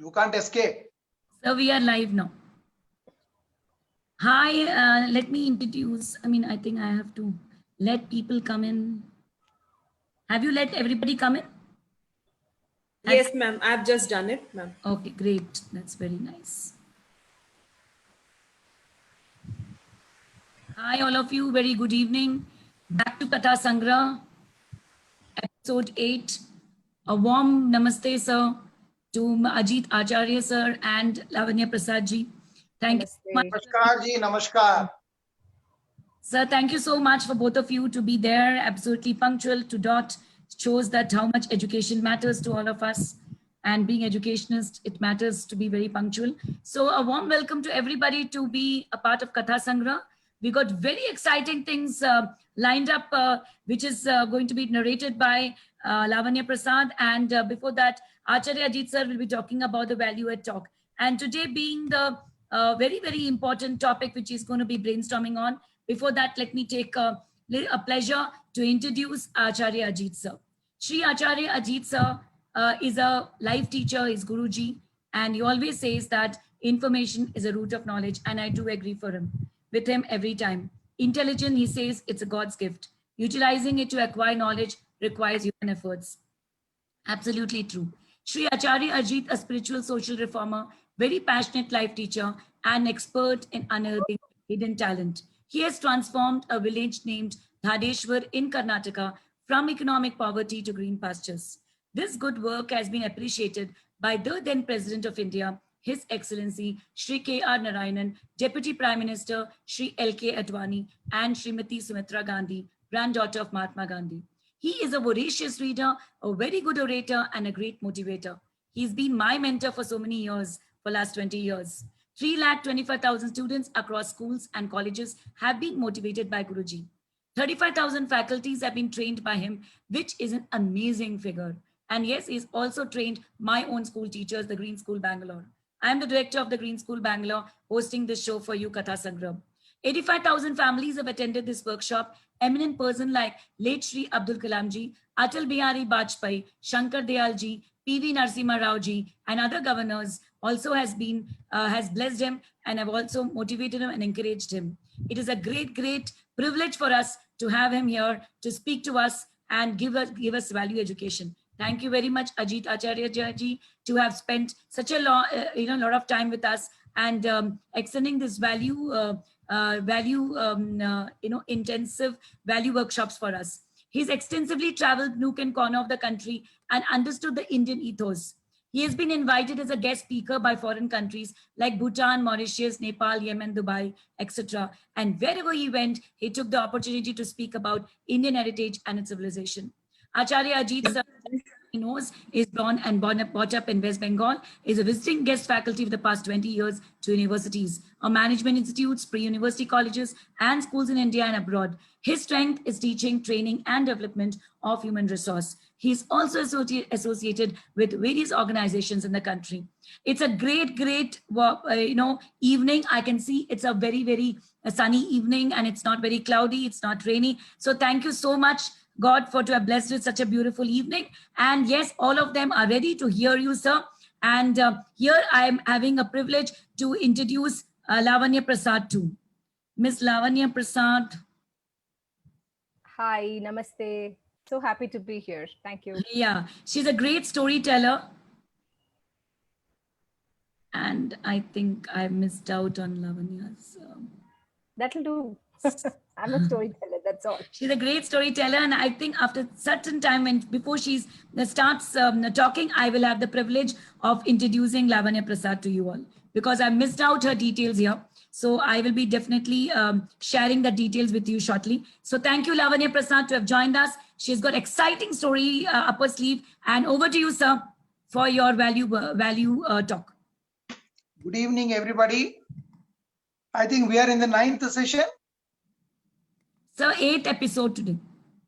You can't escape. So we are live now. Hi, let me introduce. I think I have to let people come in. Have you let everybody come in? Yes, ma'am. I've just done it, ma'am. Okay, great. That's very nice. Hi, all of you. Very good evening. Back to Katha Sangra, episode 8. A warm namaste, sir, to Ajit Acharya, sir, and Lavanya Prasad ji. Thank you so much. Namaskar ji, namaskar. Sir, thank you so much for both of you to be there, absolutely punctual to dot. Shows that how much education matters to all of us. And being educationist, it matters to be very punctual. So a warm welcome to everybody to be a part of Katha Sangra. We got very exciting things lined up, which is going to be narrated by Lavanya Prasad. And before that, Acharya Ajit sir will be talking about the value add talk. And today being the very, very important topic, which is going to be brainstorming on. Before that, let me take a pleasure to introduce Acharya Ajit sir. Shri Acharya Ajit sir is a life teacher, is Guruji, and he always says that information is a root of knowledge, and I do agree with him every time. Intelligence, he says, it's a God's gift. Utilizing it to acquire knowledge requires human efforts. Absolutely true. Sri Acharya Ajit, a spiritual social reformer, very passionate life teacher, and expert in unearthing hidden talent. He has transformed a village named Dhadeshwar in Karnataka from economic poverty to green pastures. This good work has been appreciated by the then President of India, His Excellency Shri K.R. Narayanan, Deputy Prime Minister Shri L.K. Advani, and Srimati Sumitra Gandhi, granddaughter of Mahatma Gandhi. He is a voracious reader, a very good orator, and a great motivator. He's been my mentor for so many years, for last 20 years. 3,25,000 students across schools and colleges have been motivated by Guruji. 35,000 faculties have been trained by him, which is an amazing figure. And yes, he's also trained my own school teachers, the Green School Bangalore. I am the director of the Green School Bangalore, hosting this show for you, Katha Sangram. 85,000 families have attended this workshop. Eminent person like late Shri Abdul Kalam ji, Atal Bihari Bajpai, Shankar Dayal ji, P.V. Narasimha Rao ji, and other governors also has blessed him and have also motivated him and encouraged him. It is a great, great privilege for us to have him here to speak to us and give us value education. Thank you very much, Ajit Acharya ji, to have spent such a lot of time with us and extending this intensive value workshops for us. He's extensively traveled nook and corner of the country and understood the Indian ethos. He has been invited as a guest speaker by foreign countries like Bhutan, Mauritius, Nepal, Yemen, Dubai, etc. And wherever he went, he took the opportunity to speak about Indian heritage and its civilization. Acharya Ajit sir, he knows, is brought up in West Bengal, is a visiting guest faculty for the past 20 years to universities, or management institutes, pre-university colleges, and schools in India and abroad. His strength is teaching, training, and development of human resource. He is also associated with various organizations in the country. It's a great, great, evening. I can see it's a very, very sunny evening, and it's not very cloudy. It's not rainy. So thank you so much, God, for to have blessed with such a beautiful evening. And yes, all of them are ready to hear you, sir. And here I am having a privilege to introduce Lavanya Prasad too. Miss Lavanya Prasad. Hi, namaste. So happy to be here. Thank you. Yeah, she's a great storyteller. And I think I missed out on Lavanya's. That'll do. I'm a storyteller, that's all. She's a great storyteller, and I think after certain time, before she starts talking, I will have the privilege of introducing Lavanya Prasad to you all, because I missed out her details here. So I will be definitely sharing the details with you shortly. So thank you, Lavanya Prasad, to have joined us. She's got exciting story up her sleeve. And over to you, sir, for your value talk. Good evening, everybody. I think we are in the 9th session. So 8th episode today.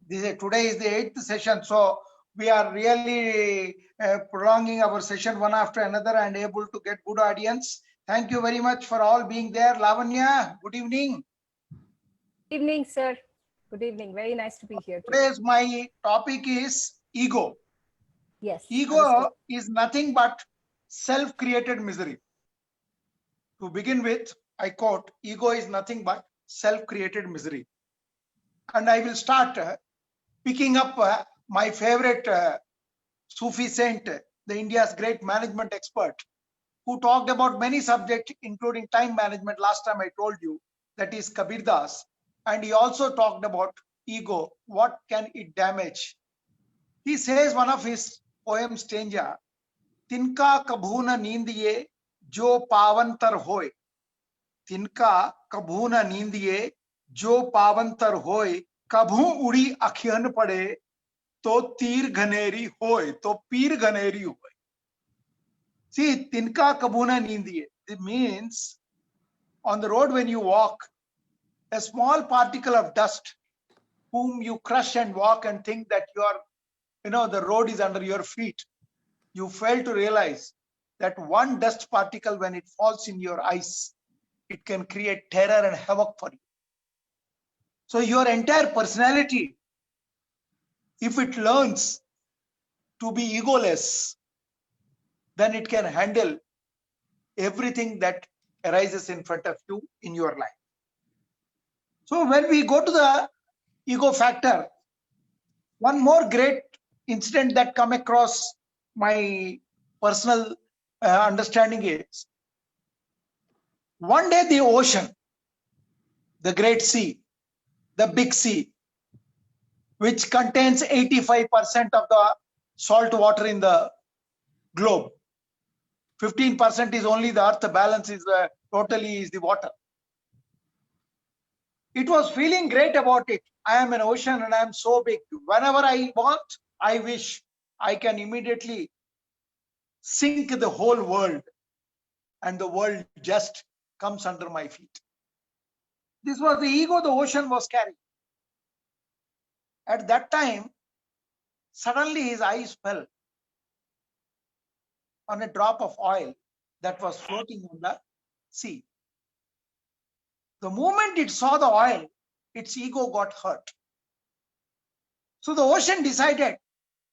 Today is the 8th session. So we are really prolonging our session one after another and able to get good audience. Thank you very much for all being there. Lavanya, good evening. Good evening, sir. Good evening. Very nice to be here. Today's my topic is ego. Yes. Ego is nothing but self-created misery. To begin with, I quote, ego is nothing but self-created misery. And I will start picking up my favorite Sufi saint, the India's great management expert, who talked about many subjects, including time management. Last time I told you, that is Kabir Das. And he also talked about ego. What can it damage? He says one of his poems, Stenja, Tinka kabhuna nindiye jo pavantar hoy. Tinka kabhuna nindiye jo pavantar hoy. Kabhu udi akhiyan pade to tir ghaneri hoy. To pir ghaneri hoy. See, tinka kabuna nindiye. It means on the road when you walk, a small particle of dust whom you crush and walk and think that you are, the road is under your feet. You fail to realize that one dust particle, when it falls in your eyes, it can create terror and havoc for you. So your entire personality, if it learns to be egoless, then it can handle everything that arises in front of you in your life. So when we go to the ego factor, one more great incident that come across my personal understanding is, one day the ocean, the great sea, the big sea, which contains 85% of the salt water in the globe. 15% is only the earth, the balance is totally is the water. It was feeling great about it. I am an ocean and I am so big. Whenever I want, I wish I can immediately sink the whole world and the world just comes under my feet. This was the ego the ocean was carrying. At that time, suddenly his eyes fell on a drop of oil that was floating on the sea. The moment it saw the oil, its ego got hurt. So the ocean decided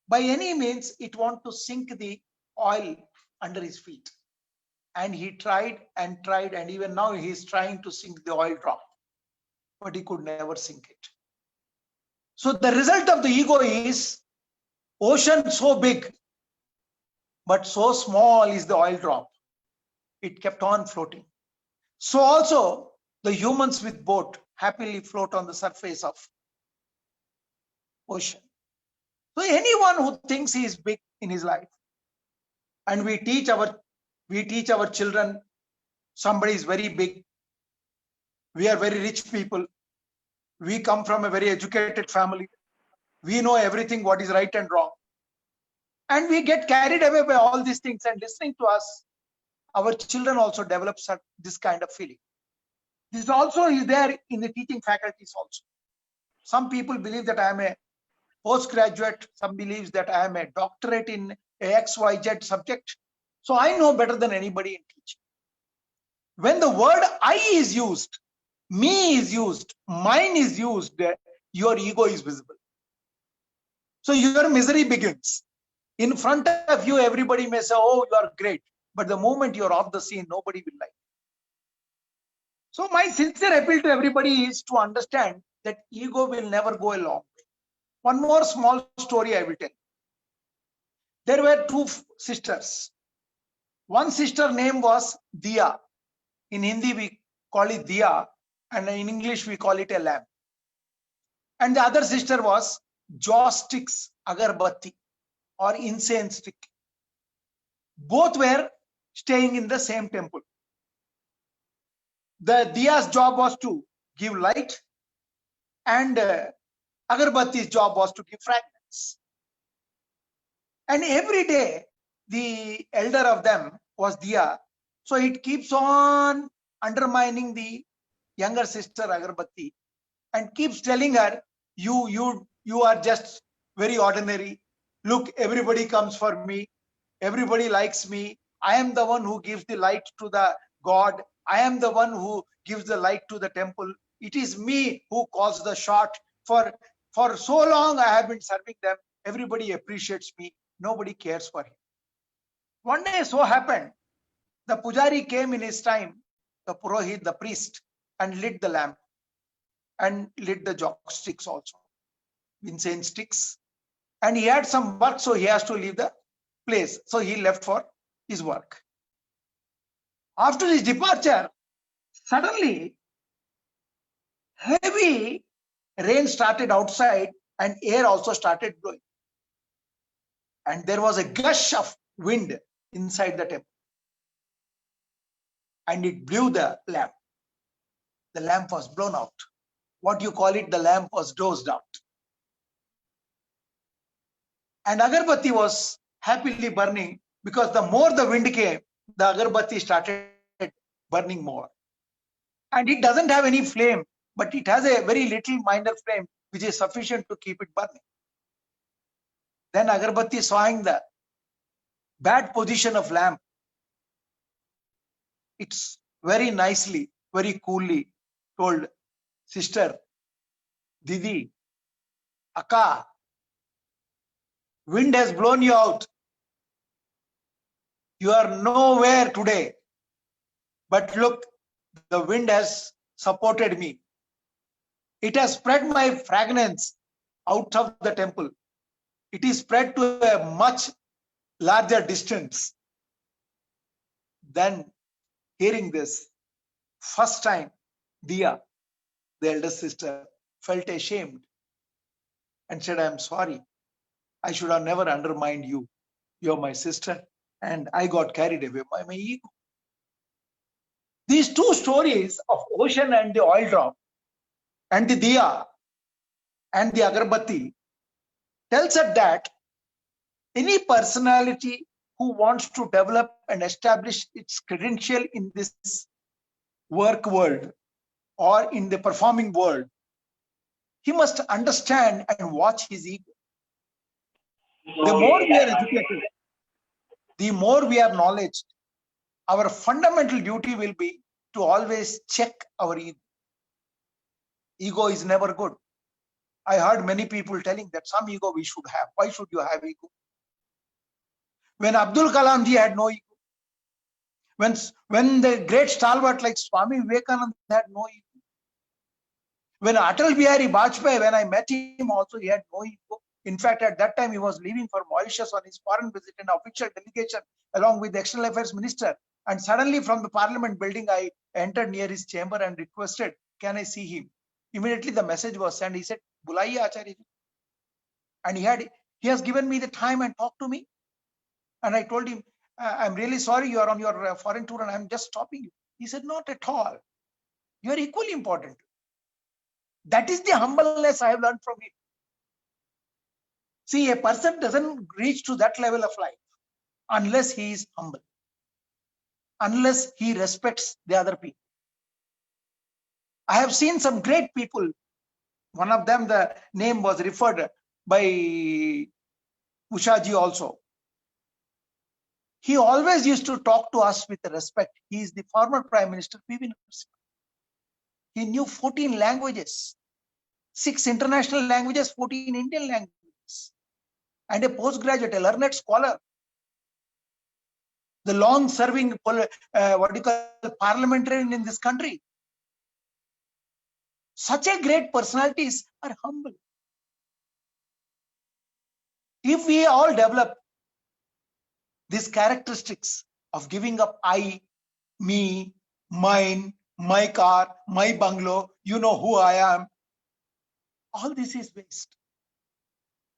by any means it wanted to sink the oil under his feet. And he tried, and even now he is trying to sink the oil drop, but he could never sink it. So the result of the ego is ocean so big, but so small is the oil drop. It kept on floating. So also the humans with boat happily float on the surface of ocean. So anyone who thinks he is big in his life, and we teach our children, somebody is very big, we are very rich people, we come from a very educated family, we know everything what is right and wrong, and we get carried away by all these things, and listening to us, our children also develop this kind of feeling. This also is there in the teaching faculties also. Some people believe that I am a postgraduate, some believes that I am a doctorate in XYZ subject. So I know better than anybody in teaching. When the word I is used, me is used, mine is used, your ego is visible. So your misery begins. In front of you, everybody may say, oh, you are great. But the moment you're off the scene, nobody will like you. So my sincere appeal to everybody is to understand that ego will never go a long way. One more small story I will tell. There were two sisters. One sister name was Diya. In Hindi we call it Diya, and in English we call it a lamp. And the other sister was joss sticks, agarbatti, or incense stick. Both were staying in the same temple. The Diya's job was to give light, and Agarbatti's job was to give fragrance. And every day, the elder of them was Diya. So it keeps on undermining the younger sister Agarbatti and keeps telling her, you are just very ordinary. Look, everybody comes for me. Everybody likes me. I am the one who gives the light to the God. I am the one who gives the light to the temple. It is me who calls the shot. For so long I have been serving them. Everybody appreciates me. Nobody cares for him. One day so happened, the pujari came in his time, the purohit, the priest, and lit the lamp and lit the joss sticks also, incense sticks. And he had some work, so he has to leave the place. So he left for his work. After his departure, suddenly heavy rain started outside and air also started blowing. And there was a gush of wind inside the temple. And it blew the lamp. The lamp was blown out. What you call it, the lamp was dozed out. And agarbatti was happily burning, because the more the wind came, the agarbatti started burning more. And it doesn't have any flame, but it has a very little minor flame, which is sufficient to keep it burning. Then agarbatti, sawing the bad position of lamp, it's very nicely, very coolly told, sister, Didi, Akka, wind has blown you out. You are nowhere today. But look, the wind has supported me. It has spread my fragrance out of the temple. It is spread to a much larger distance. Then, hearing this, first time, Diya, the eldest sister, felt ashamed and said, I am sorry. I should have never undermined you. You're my sister. And I got carried away by my ego. These two stories of ocean and the oil drop, and the Diya and the agarbatti, tells us that any personality who wants to develop and establish its credential in this work world or in the performing world, he must understand and watch his ego. The more we are educated, the more we are knowledge, our fundamental duty will be to always check our ego. Ego is never good. I heard many people telling that some ego we should have. Why should you have ego? When Abdul Kalam ji had no ego, when the great stalwart like Swami Vivekananda had no ego, when Atal Bihari Vajpayee, when I met him also, he had no ego. In fact, at that time, he was leaving for Mauritius on his foreign visit in official delegation along with the External Affairs Minister. And suddenly from the Parliament building, I entered near his chamber and requested, can I see him? Immediately the message was sent. He said, Bulaiye Acharya ji. And he has given me the time and talked to me. And I told him, I'm really sorry, you are on your foreign tour and I'm just stopping you. He said, not at all. You are equally important. That is the humbleness I have learned from him. See, a person doesn't reach to that level of life unless he is humble, unless he respects the other people. I have seen some great people. One of them, the name was referred by Ushaji also. He always used to talk to us with respect. He is the former Prime Minister, P.V. Narasimha. He knew 14 languages, 6 international languages, 14 Indian languages, and a postgraduate, a learned scholar. The long-serving, parliamentarian in this country. Such a great personalities are humble. If we all develop these characteristics of giving up I, me, mine, my car, my bungalow, you know who I am, all this is waste.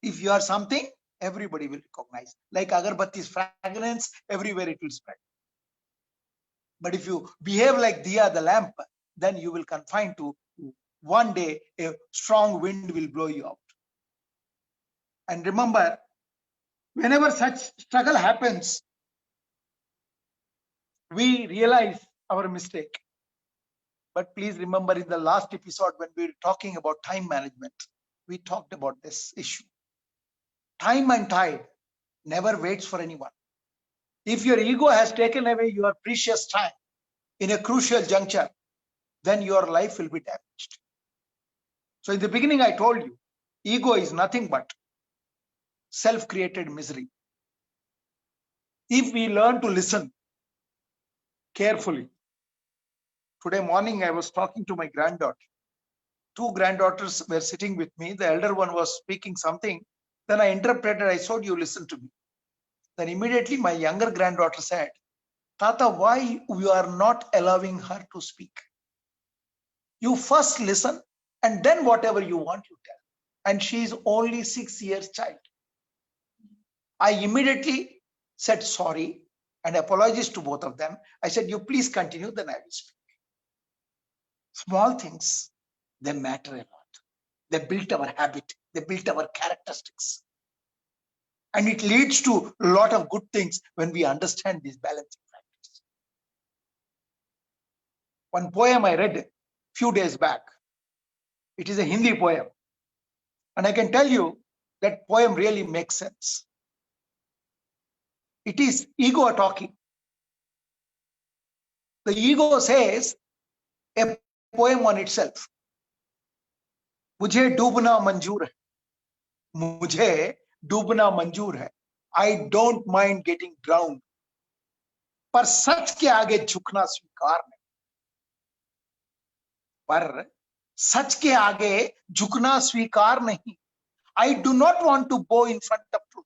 If you are something, everybody will recognize. Like agarbatti's fragrance, everywhere it will spread. But if you behave like Diya, the lamp, then you will confine to one day a strong wind will blow you out. And remember, whenever such struggle happens, we realize our mistake. But please remember, in the last episode, when we were talking about time management, we talked about this issue. Time and tide never waits for anyone. If your ego has taken away your precious time in a crucial juncture, then your life will be damaged. So in the beginning, I told you, ego is nothing but self-created misery. if we learn to listen carefully. Today morning, I was talking to my granddaughter. Two granddaughters were sitting with me. The elder one was speaking something. Then I interpreted. I said, you listen to me. Then immediately my younger granddaughter said, Tata, why you are not allowing her to speak? You first listen and then whatever you want, you tell. And she is only 6 years child. I immediately said sorry and apologized to both of them. I said, you please continue, then I will speak. Small things, they matter a lot. They built our habit. They built our characteristics. And it leads to a lot of good things when we understand these balancing factors. One poem I read a few days back. It is a Hindi poem. And I can tell you that poem really makes sense. It is ego talking. The ego says a poem on itself. मुझे डूबना मंजूर है. मुझे डूबना मंजूर है. I don't mind getting drowned. पर सच के आगे झुकना स्वीकार नहीं. पर सच के आगे झुकना स्वीकार नहीं. I do not want to bow in front of truth.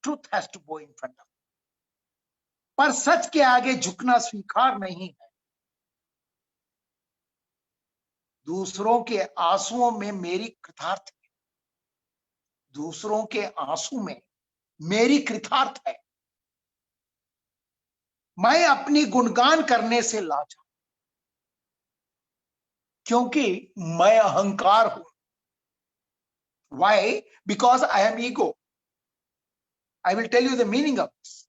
Truth has to bow in front of. पर सच के आगे झुकना स्वीकार नहीं है. दूसरों के आंसुओं में मेरी कृतार्थ है. दूसरों के आंसू में मेरी कृतार्थ है. मैं अपनी गुणगान करने से लाजा, क्योंकि मैं अहंकार हूं. Why? Because I am ego. I will tell you the meaning of this.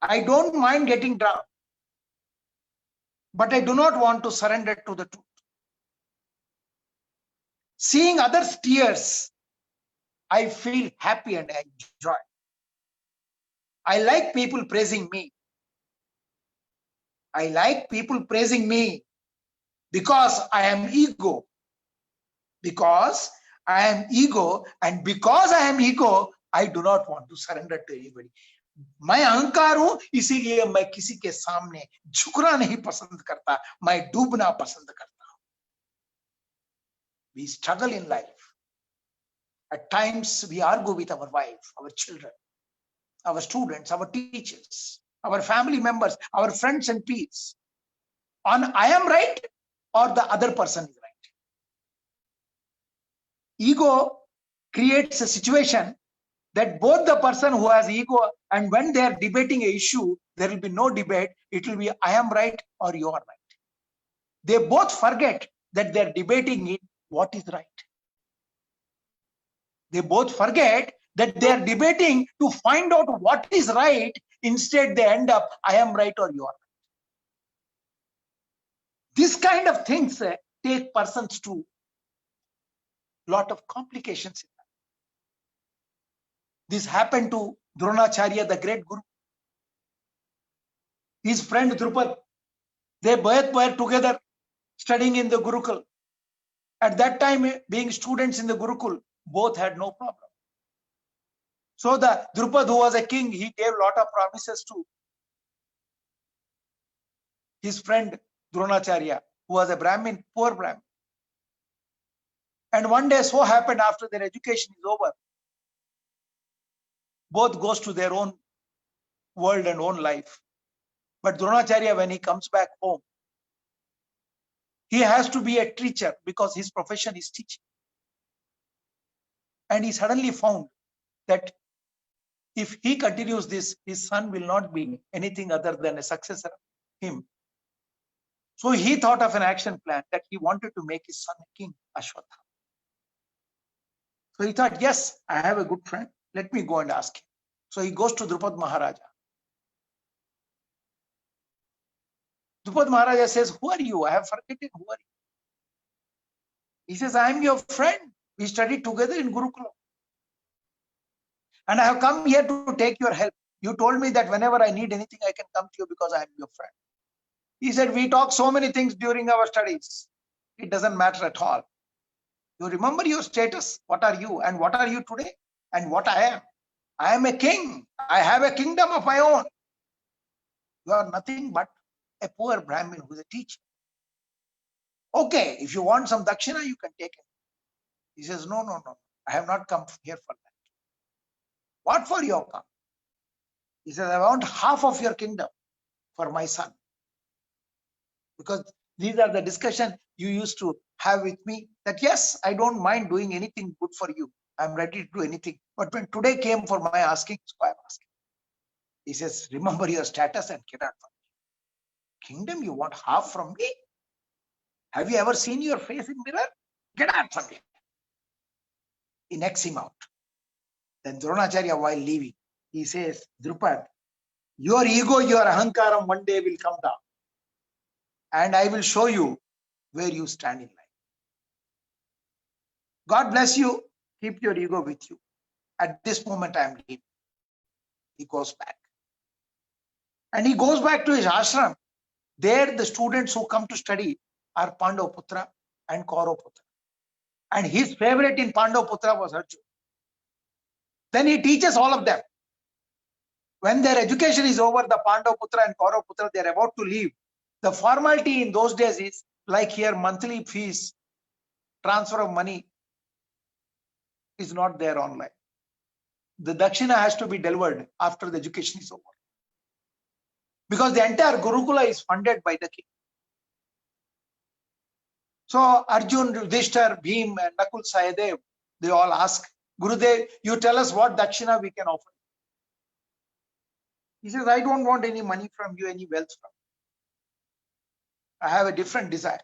I don't mind getting drowned, but I do not want to surrender to the truth. Seeing others' tears, I feel happy and I enjoy. I like people praising me. I like people praising me because I am ego. Because I am ego, and because I am ego, I do not want to surrender to anybody. मैं अहंकार हूं, इसीलिए मैं किसी के सामने झुकना नहीं पसंद करता, मैं डूबना पसंद करता हूं. We struggle in life. At times we argue with our wife, our children, our students, our teachers, our family members, our friends and peers on I am right or the other person is right. Ego creates a situation that both the person who has ego, and when they are debating an issue, there will be no debate. It will be I am right or you are right. They both forget that they are debating in what is right. They both forget that they are debating to find out what is right. Instead, they end up I am right or you are right. This kind of things take persons to lot of complications in life. This happened to Dronacharya, the great guru. His friend Drupad, they both were together studying in the Gurukul. At that time, being students in the Gurukul, both had no problem. So the Drupad, who was a king, he gave a lot of promises to his friend Dronacharya, who was a Brahmin, poor Brahmin. And one day, so happened after their education is over, both goes to their own world and own life. But Dronacharya, when he comes back home, he has to be a teacher because his profession is teaching. And he suddenly found that if he continues this, his son will not be anything other than a successor of him. So he thought of an action plan that he wanted to make his son a king, Ashwatthama. So he thought, yes, I have a good friend. Let me go and ask him. So he goes to Drupad Maharaja. Drupad Maharaja says, who are you? I have forgotten. Who are you? He says, I am your friend. We studied together in Gurukula. And I have come here to take your help. You told me that whenever I need anything, I can come to you because I am your friend. He said, we talk so many things during our studies. It doesn't matter at all. You remember your status. What are you? And what are you today? And what I am. I am a king. I have a kingdom of my own. You are nothing but a poor Brahmin who is a teacher. Okay, if you want some dakshina, you can take it. He says, no, no, no. I have not come here for that. What for you have come? He says, I want half of your kingdom for my son. Because these are the discussion you used to have with me, that yes, I don't mind doing anything good for you. I'm ready to do anything. But when today came for my asking, so I'm asking. He says, remember your status and get out from me. Kingdom, you want half from me? Have you ever seen your face in mirror? Get out from here. He knocks him out. Then Dronacharya, while leaving, he says, Drupad, your ego, your ahankaram one day will come down. And I will show you where you stand in life. God bless you. Keep your ego with you. At this moment, I am leaving. He goes back. And he goes back to his ashram. There, the students who come to study are Pandavaputra and Kauraputra. And his favorite in Pandavaputra was Arjuna. Then he teaches all of them. When their education is over, the Pandavaputra and Kauraputra, they are about to leave. The formality in those days is like here, monthly fees, transfer of money is not there online. The dakshina has to be delivered after the education is over. Because the entire Gurukula is funded by the king. So Arjun, Yudhishthir, Bhim, and Nakul, Sahadev, they all ask, Gurudev, you tell us what dakshina we can offer. He says, I don't want any money from you, any wealth from you. I have a different desire.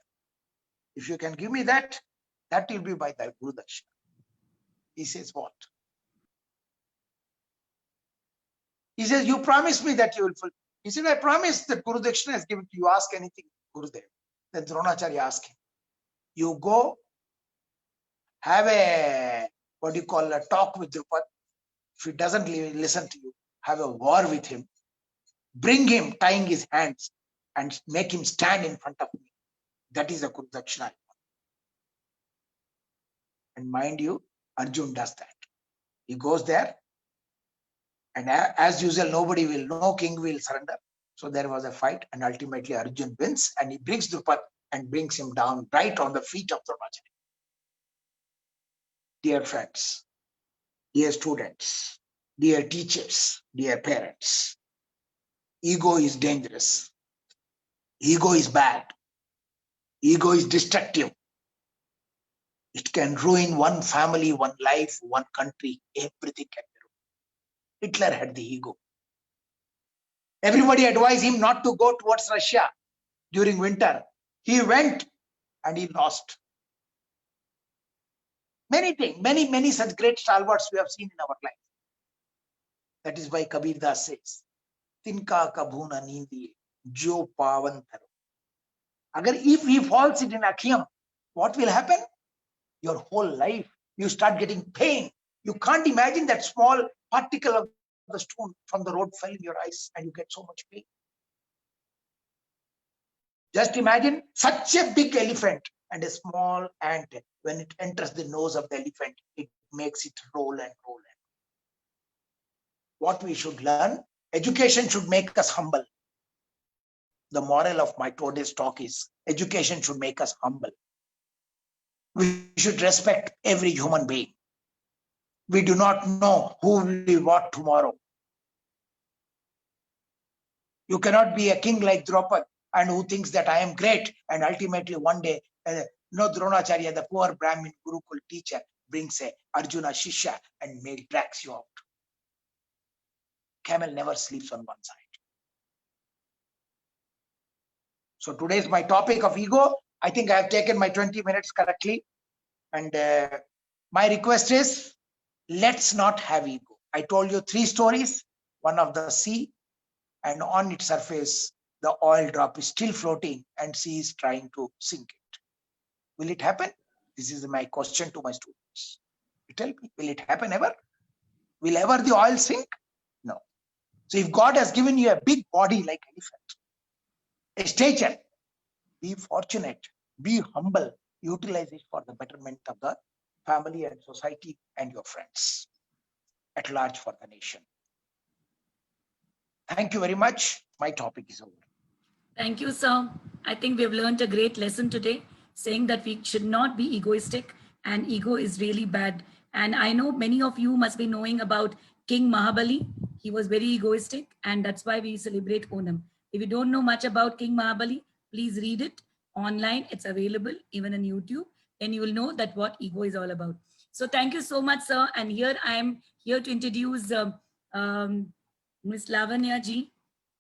If you can give me that, that will be by the Guru Dakshina. He says, what? He says, you promised me that you will fulfill. He said, I promise that Guru Dakshina is given to you. Ask anything, Gurudev. Then Dronacharya asked him, you go have a, a talk with Drupad. If he doesn't listen to you, have a war with him. Bring him tying his hands and make him stand in front of me. That is a Guru Dakshina. And mind you, Arjun does that. He goes there, and as usual, no king will surrender. So there was a fight, and ultimately Arjun wins, and he brings Drupad and brings him down right on the feet of Dronacharya. Dear friends, dear students, dear teachers, dear parents, ego is dangerous. Ego is bad. Ego is destructive. It can ruin one family, one life, one country. Everything can be ruined. Hitler had the ego. Everybody advised him not to go towards Russia during winter. He went and he lost. Many things, many such great stalwarts we have seen in our life. That is why Kabir Das says, Tinka kabhuna nindi jo pavan tharo. Agar if he falls it in Akhiyam, what will happen? Your whole life, you start getting pain. You can't imagine that small particle of the stone from the road fell in your eyes and you get so much pain. Just imagine such a big elephant and a small ant. When it enters the nose of the elephant, it makes it roll and roll. What we should learn, education should make us humble. The moral of my today's talk is, education should make us humble. We should respect every human being. We do not know who will be what tomorrow. You cannot be a king like Draupad and who thinks that I am great, and ultimately one day, Dronacharya, the poor Brahmin Gurukul teacher, brings a Arjuna Shishya and drags you out. Camel never sleeps on one side. So today is my topic of ego. I think I have taken my 20 minutes correctly. And my request is, let's not have ego. I told you 3 stories. One of the sea, and on its surface, the oil drop is still floating and sea is trying to sink it. Will it happen? This is my question to my students. You tell me, will it happen ever? Will ever the oil sink? No. So if God has given you a big body like elephant, a stature, be fortunate, be humble, utilize it for the betterment of the family and society and your friends. at large for the nation. Thank you very much. My topic is over. Thank you, sir. I think we have learned a great lesson today, saying that we should not be egoistic, and ego is really bad. And I know many of you must be knowing about King Mahabali. He was very egoistic, and that's why we celebrate Onam. If you don't know much about King Mahabali, please read it online. It's available even on YouTube, and you will know that what ego is all about. So thank you so much, sir. And here I am here to introduce Ms. Lavanya ji,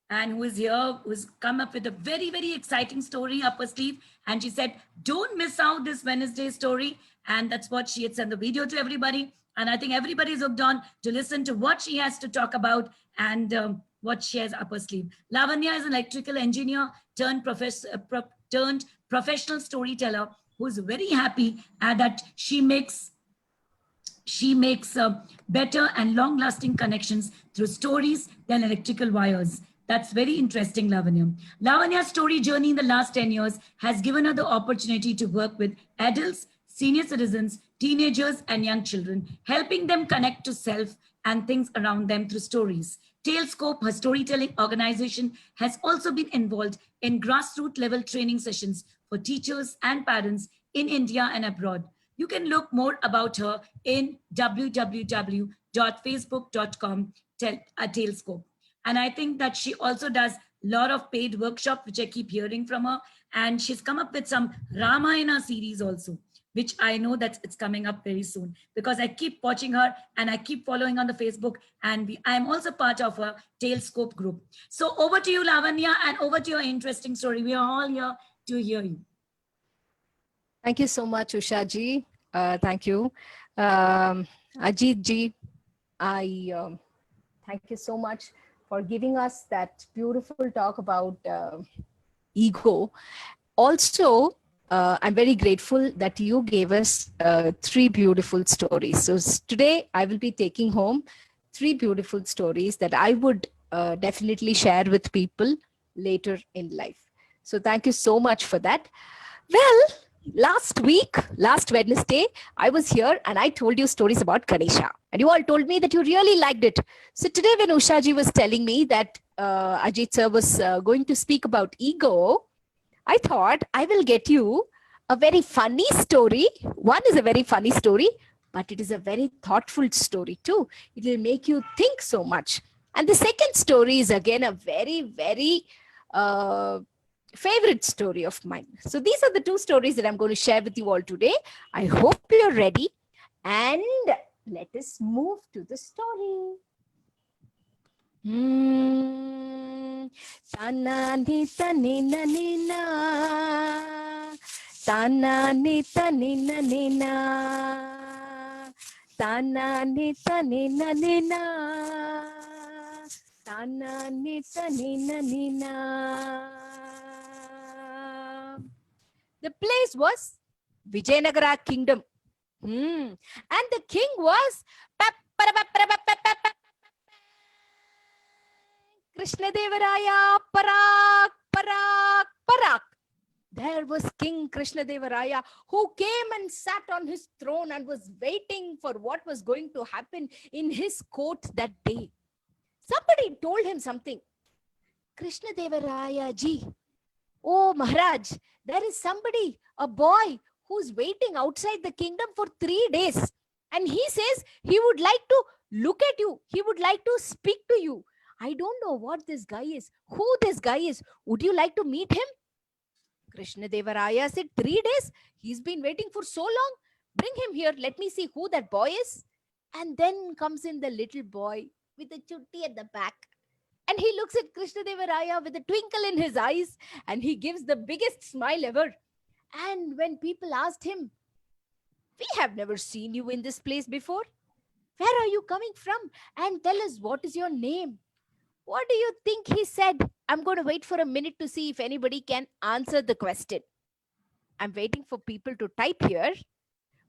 and who is here, who's come up with a very, very exciting story up her sleeve. And she said, don't miss out this Wednesday story. And that's what she had sent the video to everybody. And I think everybody's hooked on to listen to what she has to talk about and what she has up her sleeve. Lavanya is an electrical engineer turned professional storyteller who's very happy that she makes better and long-lasting connections through stories than electrical wires. That's very interesting, Lavanya. Lavanya's story journey in the last 10 years has given her the opportunity to work with adults, senior citizens, teenagers, and young children, helping them connect to self and things around them through stories. Talescope, her storytelling organization, has also been involved in grassroots level training sessions for teachers and parents in India and abroad. You can look more about her in www.facebook.com/Talescope. And I think that she also does a lot of paid workshops, which I keep hearing from her. And she's come up with some Ramayana series also, which I know that it's coming up very soon, because I keep watching her and I keep following on the Facebook, and I'm also part of a Talescope group. So over to you, Lavanya, and over to your interesting story. We are all here to hear you. Thank you so much, Usha ji. Thank you. Ajit ji, thank you so much for giving us that beautiful talk about ego. Also, I'm very grateful that you gave us 3 beautiful stories. So today I will be taking home 3 beautiful stories that I would definitely share with people later in life. So thank you so much for that. Well, last Wednesday, I was here and I told you stories about Ganesha. And you all told me that you really liked it. So today when Usha ji was telling me that Ajit sir was going to speak about ego, I thought I will get you a very funny story. One is a very funny story, but it is a very thoughtful story too. It will make you think so much. And the second story is again a very, very favorite story of mine. So these are the 2 stories that I'm going to share with you all today. I hope you're ready, and let us move to the story. Tanani tanina nina, tanani tanina nina, tanani tanina nina, tanani tanina nina. The place was Vijayanagara Kingdom. And the king was Krishnadevaraya. Parak. There was King Krishnadevaraya, who came and sat on his throne and was waiting for what was going to happen in his court that day. Somebody told him something. Krishnadevaraya ji, oh Maharaj, there is somebody, a boy, who's waiting outside the kingdom for 3 days. And he says he would like to look at you. He would like to speak to you. I don't know what this guy is, who this guy is. Would you like to meet him? Krishnadevaraya said, 3 days? He's been waiting for so long. Bring him here. Let me see who that boy is. And then comes in the little boy with a chutti at the back. And he looks at Krishnadevaraya with a twinkle in his eyes, and he gives the biggest smile ever. And when people asked him, we have never seen you in this place before. Where are you coming from? And tell us, what is your name? What do you think he said? I'm going to wait for a minute to see if anybody can answer the question. I'm waiting for people to type here.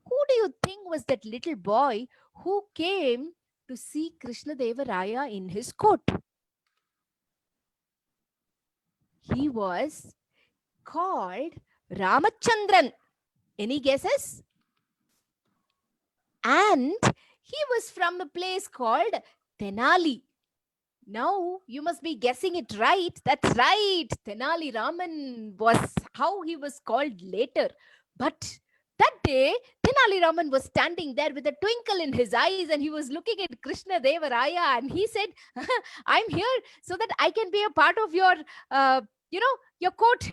Who do you think was that little boy who came to see Krishnadevaraya in his court? He was called Ramachandran. Any guesses? And He was from a place called Tenali. Now you must be guessing it right. That's right. Tenali Raman was how he was called later. But that day, Tenali Raman was standing there with a twinkle in his eyes and he was looking at Krishna Deva Raya and he said, I'm here so that I can be a part of your, your court.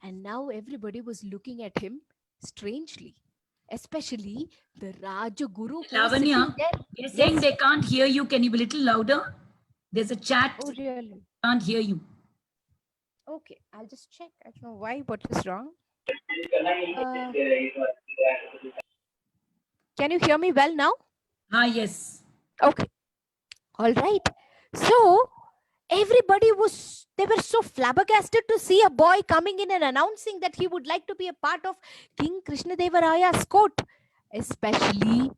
And now everybody was looking at him strangely, especially the Rajaguru who was sitting Lavanya, there. they're saying Yes. they can't hear you. Can you be a little louder? There's a chat. Oh, really? Can't hear you. Okay, I'll just check. I don't know why. What is wrong? Can you hear me well now? Ah, yes. Okay. All right. So everybody they were so flabbergasted to see a boy coming in and announcing that he would like to be a part of King Krishnadevaraya's court, especially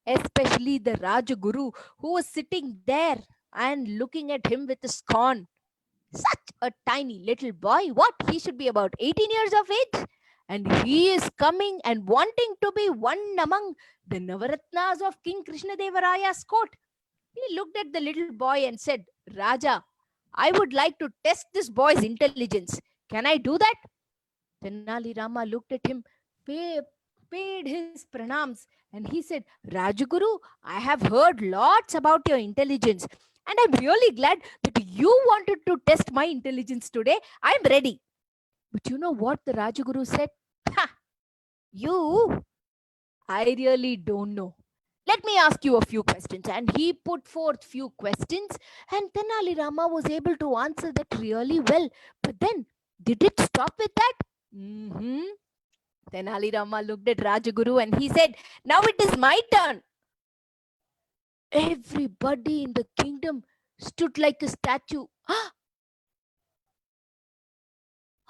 the Rajaguru who was sitting there and looking at him with scorn. Such a tiny little boy. What? He should be about 18 years of age. And he is coming and wanting to be one among the Navaratnas of King Krishnadevaraya's court. He looked at the little boy and said, Raja, I would like to test this boy's intelligence. Can I do that? Tenali Rama looked at him, paid his pranams, and he said, Rajaguru, I have heard lots about your intelligence. And I'm really glad that you wanted to test my intelligence today. I'm ready. But you know what the Rajaguru said? Ha! I really don't know. Let me ask you a few questions. And he put forth few questions and Tenali Rama was able to answer that really well. But then, did it stop with that? Tenali Rama looked at Rajaguru and he said, now it is my turn. Everybody in the kingdom stood like a statue.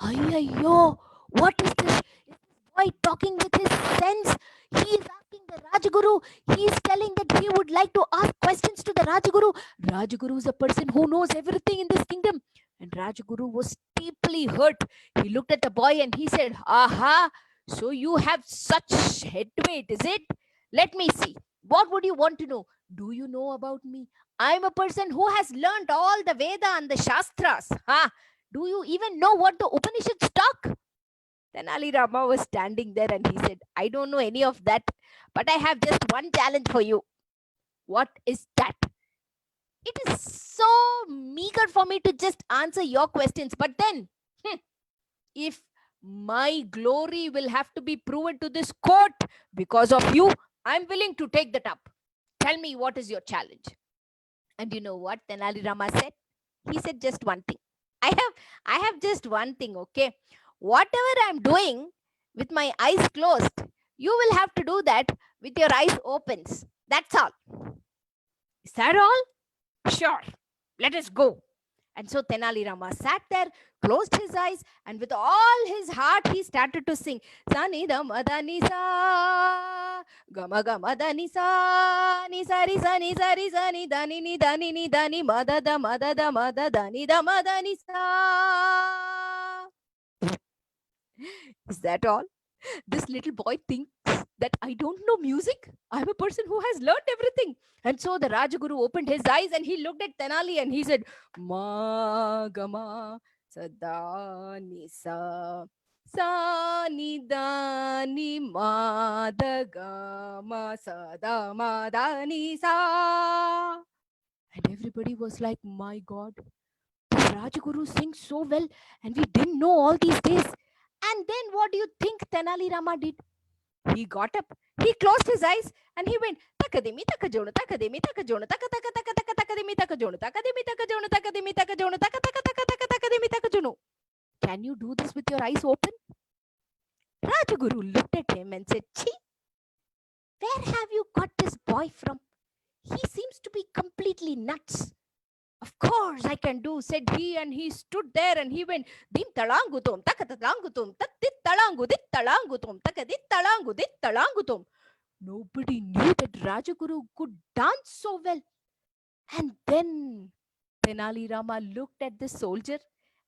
Ayyo, what is this? Is this boy talking with his sense? He is asking the Rajaguru. He is telling that he would like to ask questions to the Rajaguru. Rajaguru is a person who knows everything in this kingdom. And Rajaguru was deeply hurt. He looked at the boy and he said, aha, so you have such head weight, is it? Let me see. What would you want to know? Do you know about me? I'm a person who has learned all the Veda and the Shastras. Do you even know what the Upanishads talk? Tenali Rama was standing there and he said, I don't know any of that, but I have just one challenge for you. What is that? It is so meager for me to just answer your questions, but then, if my glory will have to be proven to this court because of you, I'm willing to take that up. Tell me, what is your challenge? And you know what Tenali Rama said? He said just one thing. I have just one thing, okay? Whatever I'm doing with my eyes closed, you will have to do that with your eyes open. That's all. Is that all? Sure. Let us go. And so Tenali Rama sat there, closed his eyes, and with all his heart, he started to sing. Sani da mada ni sa, gama gama da ni sa, ni sa ri sa ni da ni da ni mada da ni da mada ni sa. Is that all? This little boy thinks that I don't know music. I'm a person who has learned everything. And so the Rajaguru opened his eyes and he looked at Tenali and he said, Ma gama sada ni sa, sa ni da ni ma da gama sada ma da ni sa. And everybody was like, my God, the Rajaguru sings so well and we didn't know all these days. And then what do you think Tenali Rama did? He got up, he closed his eyes and he went, takademi takajonu, takademi takajonu, taka taka taka taka takademi takajonu, takademi takajonu, takademi takajonu, taka taka taka taka takademi takajonu. Can you do this with your eyes open? Rajaguru looked at him and said, Chi, where have you got this boy from? He seems to be completely nuts. Of course I can do, said he, and he stood there and he went, dim talangutum, takatalangutum, tatit talangu, dit talangutum, takadit talangu, dit talangutum. Nobody knew that Rajaguru could dance so well. And then Tenali Rama looked at the soldier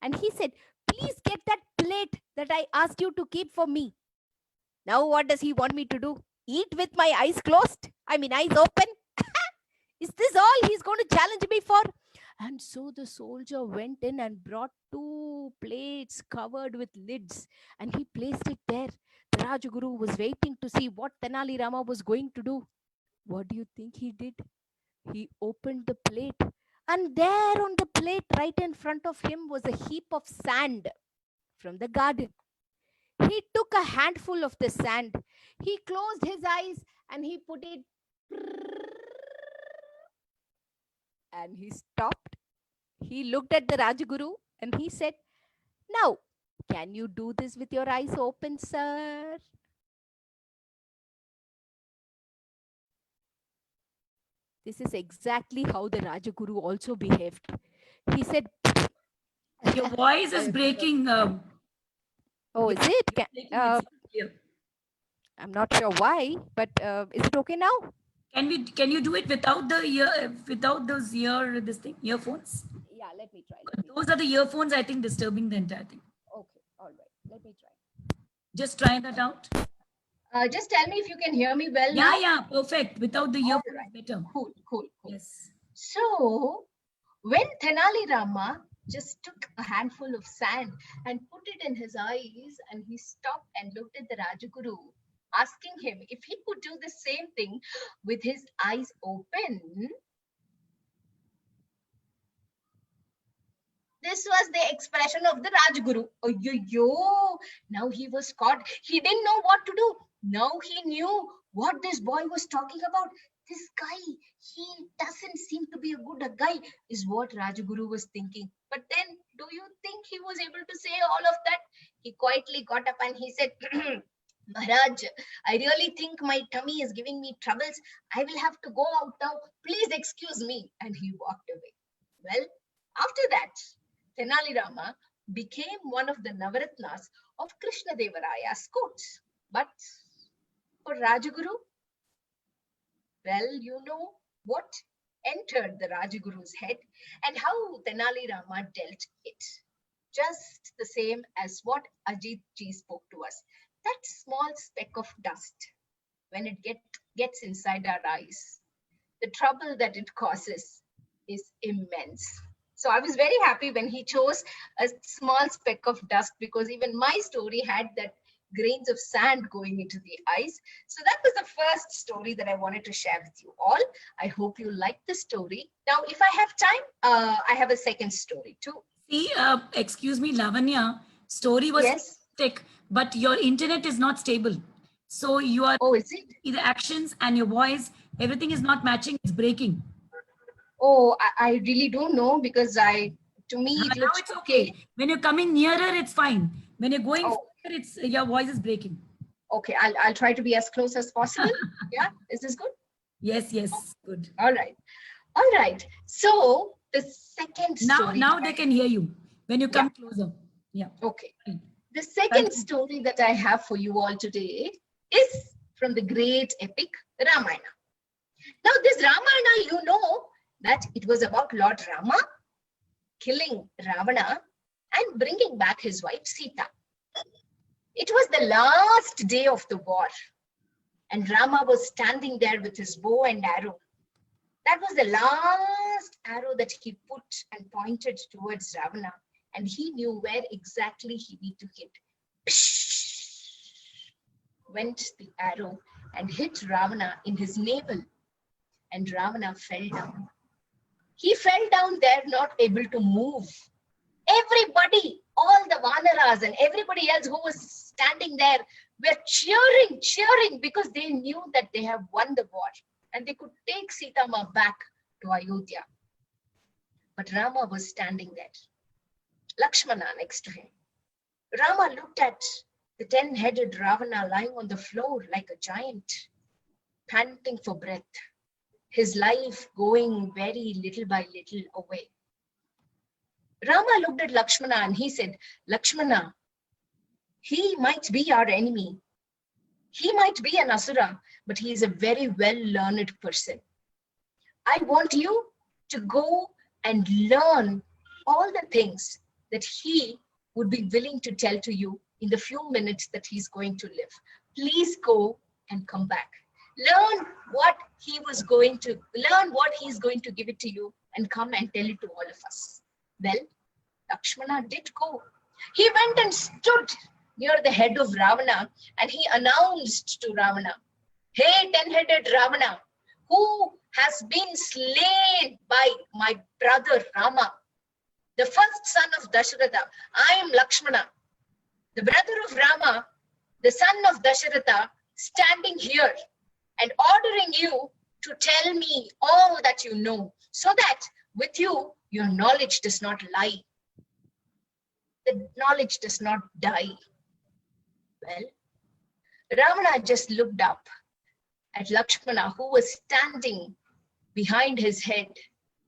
and he said, please get that plate that I asked you to keep for me. Now what does he want me to do? eat with my eyes closed? I mean, eyes open? Is this all he's going to challenge me for? And so the soldier went in and brought 2 plates covered with lids, and he placed it there. The Rajaguru was waiting to see what Tenali Rama was going to do. What do you think he did? He opened the plate, and there on the plate right in front of him was a heap of sand from the garden. He took a handful of the sand. He closed his eyes and he put it, and he stopped. He looked at the Rajaguru and he said, "Now, can you do this with your eyes open, sir?" This is exactly how the Rajaguru also behaved. He said, Your voice is breaking. "Oh, is it? Breaking, it's not clear. I'm not sure why, but is it okay now?" Can you do it without those earphones? Yeah, let me try. Those are the earphones, I think, disturbing the entire thing. Okay, all right. Let me try. Just try that out. Just tell me if you can hear me well Yeah, now. yeah, perfect. Without the earphones, right. better. Cool. Yes. So, when Tenali Rama just took a handful of sand and put it in his eyes, and he stopped and looked at the Rajaguru, asking him if he could do the same thing with his eyes open. This was the expression of the Rajaguru. Oh, yo, now he was caught. He didn't know what to do. Now he knew what this boy was talking about. This guy, he doesn't seem to be a good guy, is what Rajaguru was thinking. But then, do you think he was able to say all of that? He quietly got up and he said, "Maharaj, I really think my tummy is giving me troubles. I will have to go out now. Please excuse me." And he walked away. Well, after that, Tenali Rama became one of the Navaratnas of Krishna Devaraya's courts. But for Rajaguru, well, you know what entered the Rajaguru's head and how Tenali Rama dealt it. Just the same as what Ajit ji spoke to us. That small speck of dust, when it gets inside our eyes, the trouble that it causes is immense. So I was very happy when he chose a small speck of dust, because even my story had that grains of sand going into the eyes. So that was the first story that I wanted to share with you all. I hope you liked the story. Now, if I have time, I have a second story too. See, excuse me, Lavanya, story was Yes. thick, but your internet is not stable. So you are, Oh, is it? the actions and your voice, everything is not matching, it's breaking. Oh, I really don't know, because to me, it Now looks it's okay. When you're coming nearer, it's fine. When you're going further, your voice is breaking. Okay, I'll try to be as close as possible. Yeah, is this good? Yes, good. All right. So the second story. Now they can hear you when you come closer. Yeah. Okay. Fine. The second story that I have for you all today is from the great epic Ramayana. Now, this Ramayana, you know that it was about Lord Rama killing Ravana and bringing back his wife Sita. It was the last day of the war, and Rama was standing there with his bow and arrow. That was the last arrow that he put and pointed towards Ravana, and he knew where exactly he needed to hit. Went the arrow and hit Ravana in his navel, and Ravana fell down. He fell down there, not able to move. Everybody, all the Vanaras and everybody else who was standing there were cheering, because they knew that they have won the war and they could take Sita Ma back to Ayodhya. But Rama was standing there, Lakshmana next to him. Rama looked at the 10-headed Ravana lying on the floor like a giant, panting for breath, his life going very little by little away. Rama looked at Lakshmana and he said, "Lakshmana, he might be our enemy. He might be an Asura, but he is a very well-learned person. I want you to go and learn all the things that he would be willing to tell to you in the few minutes that he's going to live. Please go and come back. Learn what he was going to learn, what he's going to give it to you, and come and tell it to all of us. Well, Lakshmana did go. He went and stood near the head of Ravana, and he announced to Ravana, "Hey, 10-headed Ravana, who has been slain by my brother Rama, the first son of Dasharatha. I am Lakshmana, the brother of Rama, the son of Dasharatha, standing here and ordering you to tell me all that you know, so that with you, your knowledge does not lie. The knowledge does not die." Well, Ravana just looked up at Lakshmana, who was standing behind his head,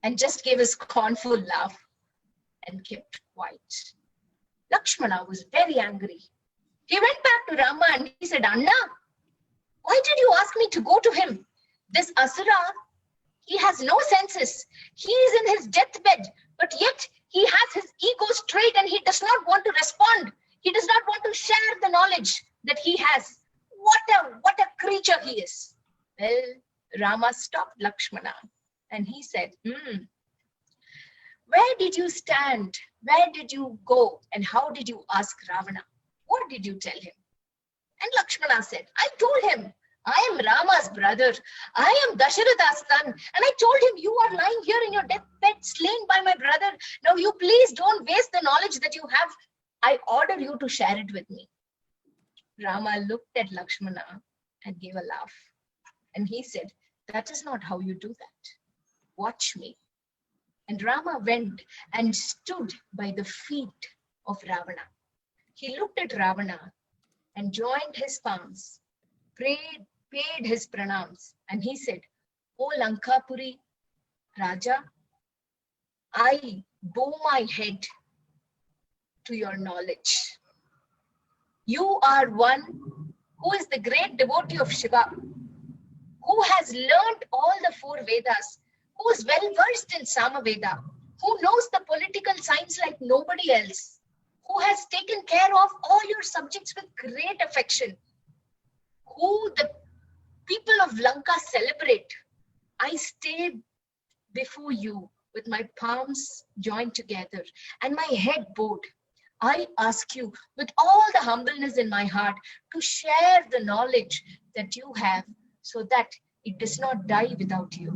and just gave a scornful laugh and kept quiet. Lakshmana was very angry. He went back to Rama and he said, "Anna, why did you ask me to go to him? This Asura, he has no senses. He is in his deathbed, but yet he has his ego straight and he does not want to respond. He does not want to share the knowledge that he has. What a creature he is." Well, Rama stopped Lakshmana and he said, "Where did you stand? Where did you go? And how did you ask Ravana? What did you tell him?" And Lakshmana said, "I told him, I am Rama's brother. I am Dasharatha's son. And I told him, you are lying here in your deathbed, slain by my brother. Now you please don't waste the knowledge that you have. I order you to share it with me." Rama looked at Lakshmana and gave a laugh. And he said, "That is not how you do that. Watch me." And Rama went and stood by the feet of Ravana. He looked at Ravana and joined his palms, paid his pranams, and he said, "O Lankapuri Raja, I bow my head to your knowledge. You are one who is the great devotee of Shiva, who has learned all the 4 Vedas, who is well versed in Samaveda, who knows the political science like nobody else, who has taken care of all your subjects with great affection, who the people of Lanka celebrate. I stay before you with my palms joined together and my head bowed. I ask you with all the humbleness in my heart to share the knowledge that you have, so that it does not die without you.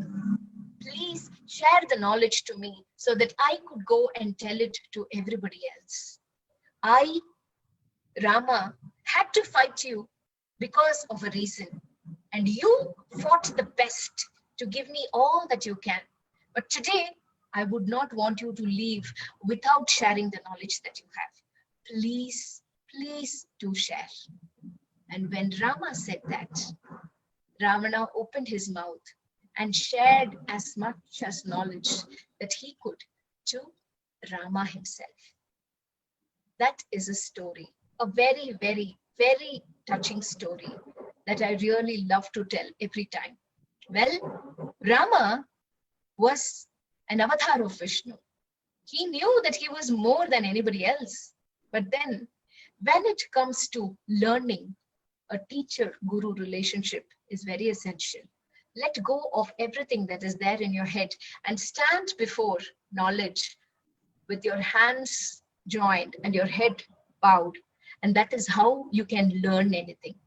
Please share the knowledge to me so that I could go and tell it to everybody else. I, Rama, had to fight you because of a reason, and you fought the best to give me all that you can. But today, I would not want you to leave without sharing the knowledge that you have. Please, please do share." And when Rama said that, Ravana opened his mouth and shared as much as knowledge that he could to Rama himself. That is a story, a very, very, very touching story that I really love to tell every time. Well, Rama was an avatar of Vishnu. He knew that he was more than anybody else. But then when it comes to learning, a teacher-guru relationship is very essential. Let go of everything that is there in your head and stand before knowledge with your hands joined and your head bowed. And that is how you can learn anything.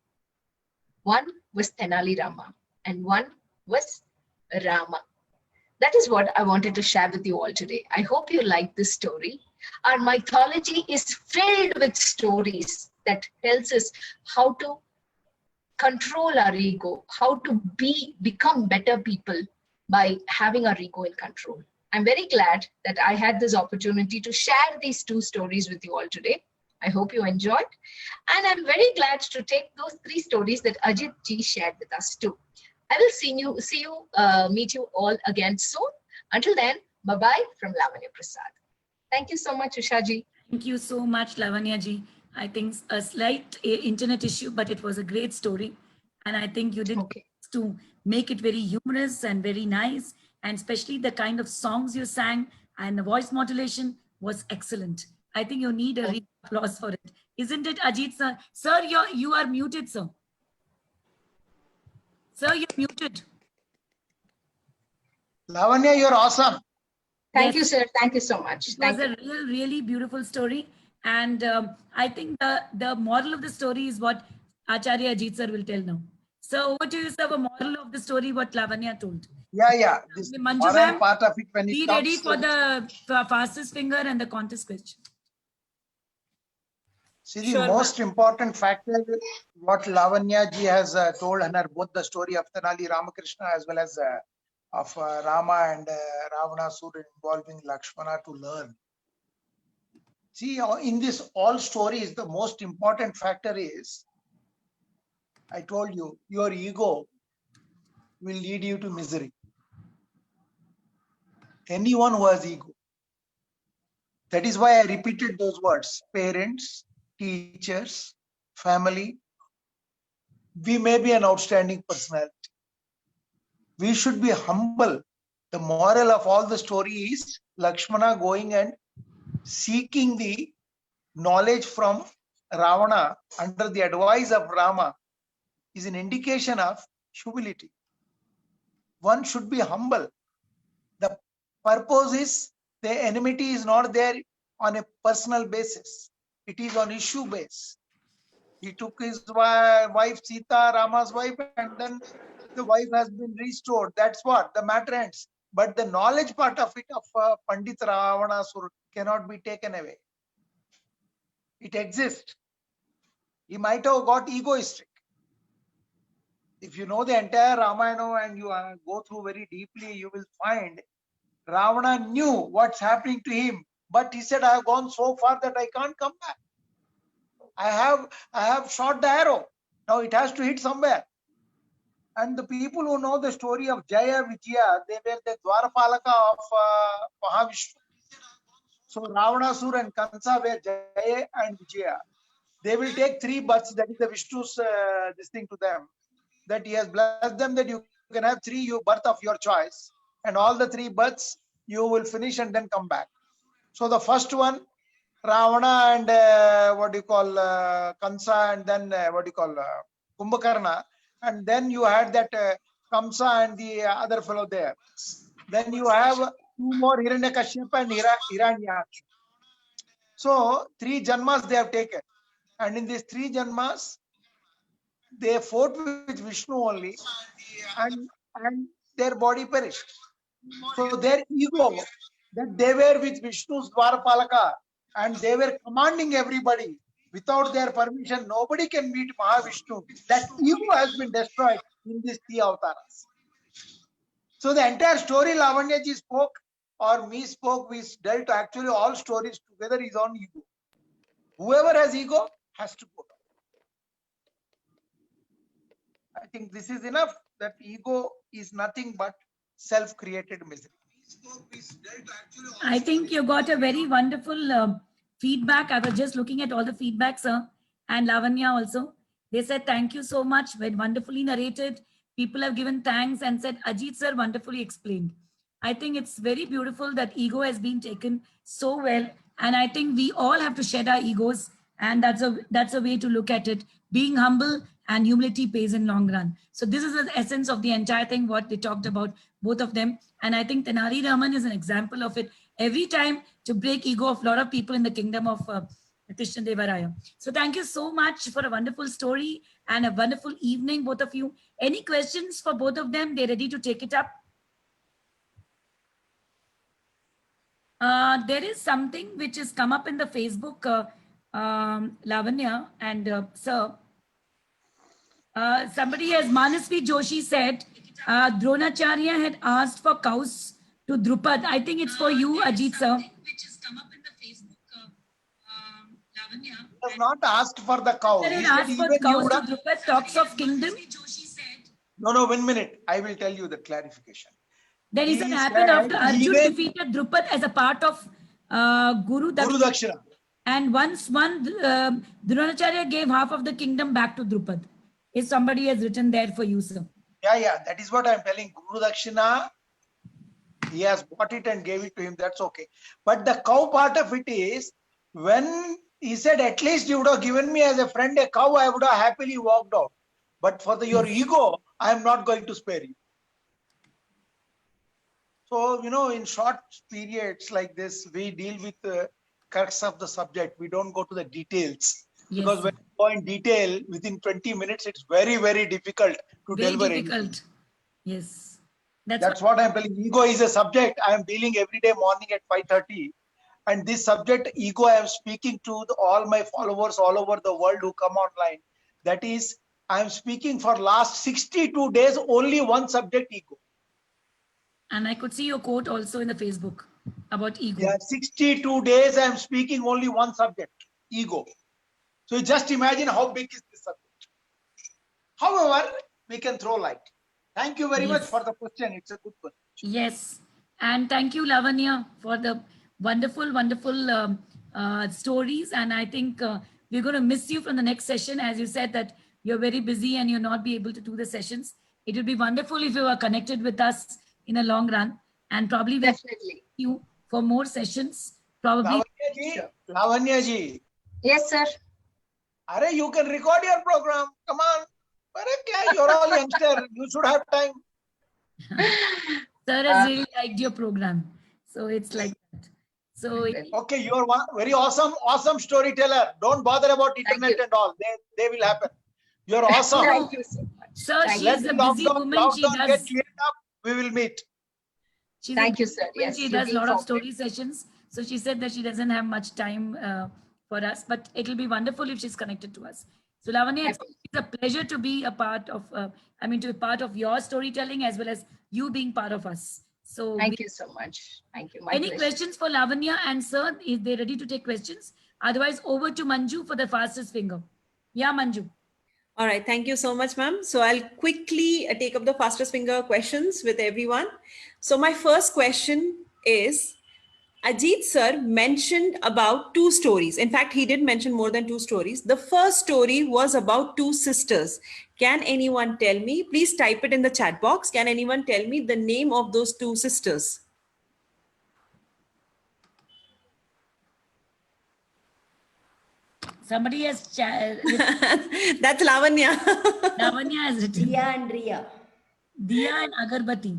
One was Tenali Rama and one was Rama. That is what I wanted to share with you all today. I hope you like this story. Our mythology is filled with stories that tells us how to control our ego, how to become better people by having our ego in control. I'm very glad that I had this opportunity to share these 2 stories with you all today. I hope you enjoyed. And I'm very glad to take those 3 stories that Ajit ji shared with us too. I will meet you all again soon. Until then, bye-bye from Lavanya Prasad. Thank you so much, Usha ji. Thank you so much, Lavanya ji. I think a slight internet issue, but it was a great story. And I think you did to make it very humorous and very nice. And especially the kind of songs you sang and the voice modulation was excellent. I think you need a applause for it. Isn't it, Ajit sir? Sir, you are muted, sir. Sir, you're muted. Lavanya, you're awesome. Thank Yes. you, sir. Thank you so much. It was Thank a you. really beautiful story. And I think the moral of the story is what Acharya Ajit sir will tell now. So over to you, sir, the moral of the story, what Lavanya told. Yeah. This Manju moral ma'am, part of it when it Be comes ready for to- the fastest finger and the contest question. See, the Sure, most important factor, what Lavanya ji has told, and both the story of Tenali Ramakrishna as well as of Rama and Ravanasura involving Lakshmana to learn. See, in this all stories, the most important factor is, I told you, your ego will lead you to misery. Anyone who has ego. That is why I repeated those words: parents, teachers, family. We may be an outstanding personality. We should be humble. The moral of all the story is Lakshmana going and seeking the knowledge from Ravana under the advice of Rama is an indication of humility. One should be humble. The purpose is the enmity is not there on a personal basis. It is on issue base. He took his wife Sita, Rama's wife, and then the wife has been restored. That's what the matter ends. But the knowledge part of it of Pandit Ravanasura cannot be taken away. It exists. He might have got egoistic. If you know the entire Ramayana and you go through very deeply, you will find Ravana knew what's happening to him, but he said, I have gone so far that I can't come back. I have shot the arrow. Now it has to hit somewhere. And the people who know the story of Jaya Vijaya, they were the Dwarapalaka of Mahavishnu. So Ravanasura and Kansa were Jaya and Vijaya. They will take 3 births, that is the Vishnu's this thing to them, that he has blessed them that you can have 3 birth of your choice, and all the 3 births you will finish and then come back. So the first one, Ravana and what do you call Kansa, and then what do you call Kumbhakarna, and then you had that Kamsa and the other fellow there. Then you have 2 more, Hiranyakashipu and Hiranyaksha. So 3 janmas they have taken, and in these 3 janmas they fought with Vishnu only, and their body perished. So their ego, that they were with Vishnu's Dwarapalaka and they were commanding everybody. Without their permission, nobody can meet Mahavishnu. That ego has been destroyed in these 3 avatars. So the entire story Lavanya ji spoke or me spoke, we dealt actually all stories together is on ego. Whoever has ego has to go down. I think this is enough, that ego is nothing but self-created misery. I think you got a very wonderful feedback. I was just looking at all the feedback, sir, and Lavanya also. They said, thank you so much, very wonderfully narrated. People have given thanks and said, Ajit sir wonderfully explained. I think it's very beautiful that ego has been taken so well. And I think we all have to shed our egos. And that's a way to look at it. Being humble and humility pays in long run. So this is the essence of the entire thing, what they talked about, both of them. And I think Tenali Raman is an example of it. Every time to break ego of a lot of people in the kingdom of Krishna Deva Raya. So thank you so much for a wonderful story and a wonderful evening, both of you. Any questions for both of them? They're ready to take it up. There is something which has come up in the Facebook, Lavanya and sir. Somebody as Manasvi Joshi said, Dronacharya had asked for cows to Drupad. I think it's for you, Ajit sir. Which has come up in the Facebook, Lavanya. He has not asked for the cow. He He had said asked for even cows you to would have... Drupad, talks of kingdom. No, 1 minute. I will tell you the clarification. There is He an happened said after Arjun even defeated Drupad as a part of Guru Guru Dakshina. Dakshina. And once Dronacharya gave half of the kingdom back to Drupad. If somebody has written there for you, sir. Yeah, that is what I'm telling. Guru Dakshina, he has bought it and gave it to him. That's okay. But the cow part of it is, when he said, at least you would have given me as a friend a cow, I would have happily walked out. But for your ego, I am not going to spare you. So, in short periods like this, we deal with the crux of the subject. We don't go to the details. Yes, Because sir. when you go in detail, within 20 minutes, it's very, very difficult to Very deliver anything. difficult. Yes. That's what I'm telling. Ego is a subject I am dealing every day morning at 5:30. And this subject, ego, I am speaking to all my followers all over the world who come online. That is, I am speaking for last 62 days, only one subject, ego. And I could see your quote also in the Facebook about ego. Yeah, 62 days, I am speaking only one subject, ego. So just imagine how big is this subject. However, we can throw light. Thank you very much Yes. for the question. It's a good question. Yes. And thank you, Lavanya, for the wonderful, wonderful stories. And I think we're going to miss you from the next session. As you said that you're very busy and you'll not be able to do the sessions. It would be wonderful if you were connected with us in a long run. And probably we'll Definitely. you for more sessions. Probably. Lavanya ji, Yes, sir. Are you can record your program. Come on. You're all youngster. You should have time. Sir has really liked your program. So it's like that. So Okay, you are one very awesome storyteller. Don't bother about internet you. and all. They will happen. You're awesome. Thank you so much. sir, Thank she Let is the a busy lockdown, woman. She lockdown get does. cleared up. We will meet. She's Thank a you, sir. woman, Yes, she does a looking lot of forward. story sessions. So she said that she doesn't have much time for us, but it'll be wonderful if she's connected to us. So Lavanya, it's a pleasure to be a part of, to be part of your storytelling as well as you being part of us. So Thank you so much. Thank you. My any pleasure. questions for Lavanya and sir? Is they ready to take questions? Otherwise, over to Manju for the fastest finger. Yeah, Manju. All right. Thank you so much, ma'am. So I'll quickly take up the fastest finger questions with everyone. So my first question is, Ajit sir mentioned about two stories. In fact, he did mention more than two stories. The first story was about two sisters. Can anyone tell me, please type it in the chat box. Can anyone tell me the name of those two sisters? Somebody has That's Lavanya. Lavanya has written. Dia and Ria. Diya and Agarbati.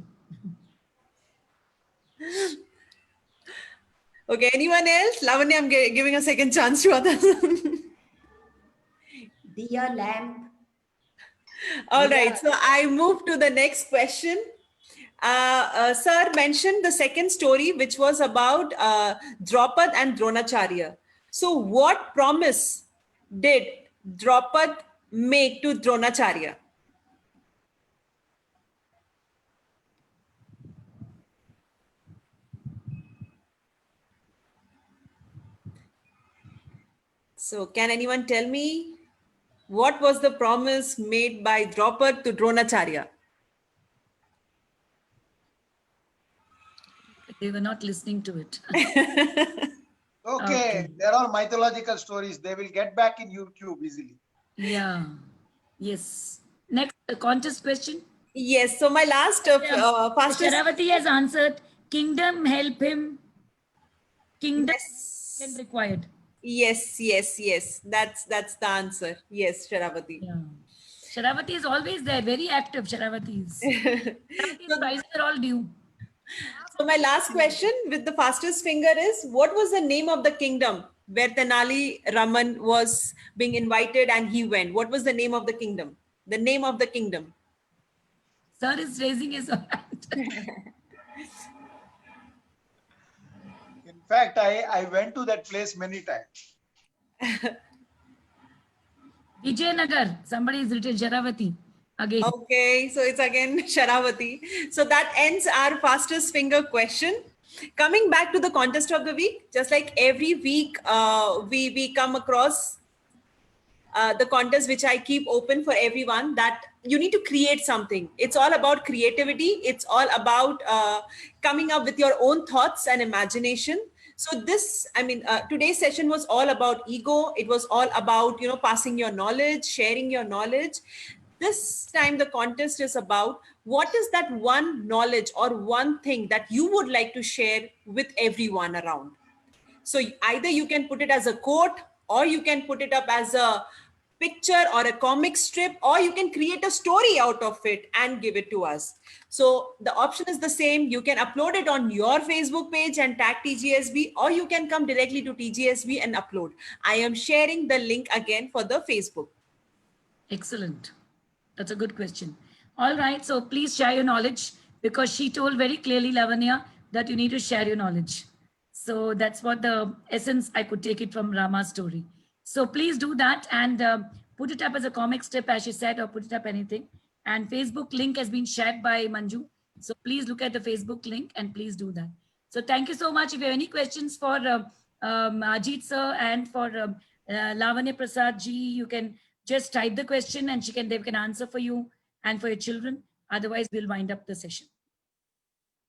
Okay, anyone else? Lavanya, I'm giving a second chance to others. Dia lamp. All right, so I move to the next question. Sir mentioned the second story, which was about Draupad and Dronacharya. So what promise did Draupad make to Dronacharya? So can anyone tell me what was the promise made by Draupad to Dronacharya? They were not listening to it. Okay, they're all mythological stories. They will get back in YouTube easily. Yeah. Yes. Next contest question. Yes, so my last fastest. Sharavati has answered. Kingdom help him. Kingdom Yes. help required. Yes. That's the answer. Yes, Sharavati. Yeah. Sharavati is always there. Very active. Sharavati is. Sharavati's prizes are all due. So my last question with the fastest finger is, what was the name of the kingdom where Tenali Raman was being invited and he went? What was the name of the kingdom? The name of the kingdom. Sir is raising his hand. In fact, I went to that place many times. Vijayanagar. Somebody is written Sharavati. Again. Okay, so it's again Sharavati. So that ends our fastest finger question. Coming back to the contest of the week, just like every week, we come across the contest which I keep open for everyone, that you need to create something. It's all about creativity. It's all about coming up with your own thoughts and imagination. So today's session was all about ego. It was all about, passing your knowledge, sharing your knowledge. This time the contest is about what is that one knowledge or one thing that you would like to share with everyone around. So either you can put it as a quote or you can put it up as a picture or a comic strip, or you can create a story out of it and give it to us. So the option is the same. You can upload it on your Facebook page and tag TGSB, or you can come directly to TGSB and upload. I am sharing the link again for the Facebook. Excellent. That's a good question. All right. So please share your knowledge, because she told very clearly, Lavanya, that you need to share your knowledge. So that's what the essence, I could take it from Rama's story. So please do that and put it up as a comic strip, as she said, or put it up anything. And Facebook link has been shared by Manju. So please look at the Facebook link and please do that. So thank you so much. If you have any questions for Ajit sir and for Lavanya Prasad ji, you can just type the question and they can answer for you and for your children. Otherwise, we'll wind up the session.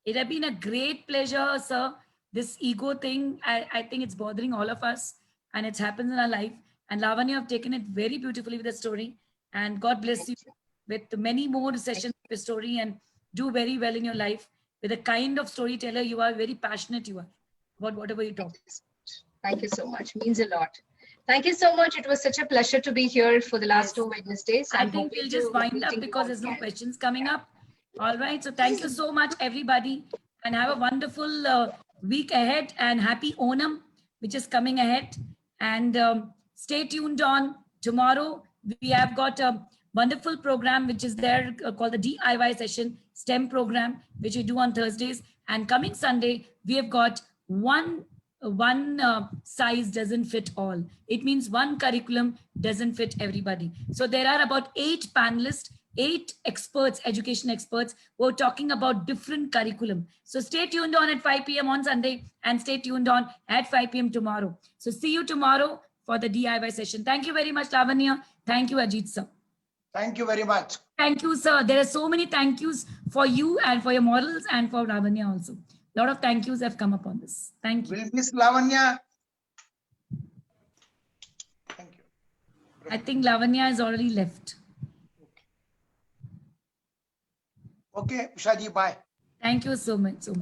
It has been a great pleasure, sir. This ego thing, I think it's bothering all of us, and it happens in our life. And Lavanya have taken it very beautifully with the story. And God bless you with many more sessions of your story, and do very well in your life. With the kind of storyteller you are, very passionate you are about whatever you talk. Thank you so much. Means a lot. Thank you so much. It was such a pleasure to be here for the last 2 Wednesdays. I I'm think hoping we'll just to wind up meeting you because all there's no again. questions coming up. All right. So thank you so much, everybody, and have a wonderful week ahead, and happy Onam, which is coming ahead. And stay tuned on tomorrow. We have got a wonderful program, which is there called the DIY session STEM program, which we do on Thursdays. And coming Sunday, we have got one size doesn't fit all. It means one curriculum doesn't fit everybody. So there are about 8 panelists, 8 experts, education experts, who are talking about different curriculum. So stay tuned on at 5 p.m. on Sunday, and stay tuned on at 5 p.m. tomorrow. So see you tomorrow for the DIY session. Thank you very much, Lavanya. Thank you, Ajit sir. Thank you very much. Thank you, sir. There are so many thank yous for you and for your models and for Lavanya also. A lot of thank yous have come up on this. Thank you. Will Miss Lavanya? Thank you. I think Lavanya has already left. Okay, Ushaji, bye. Thank you so much, sir.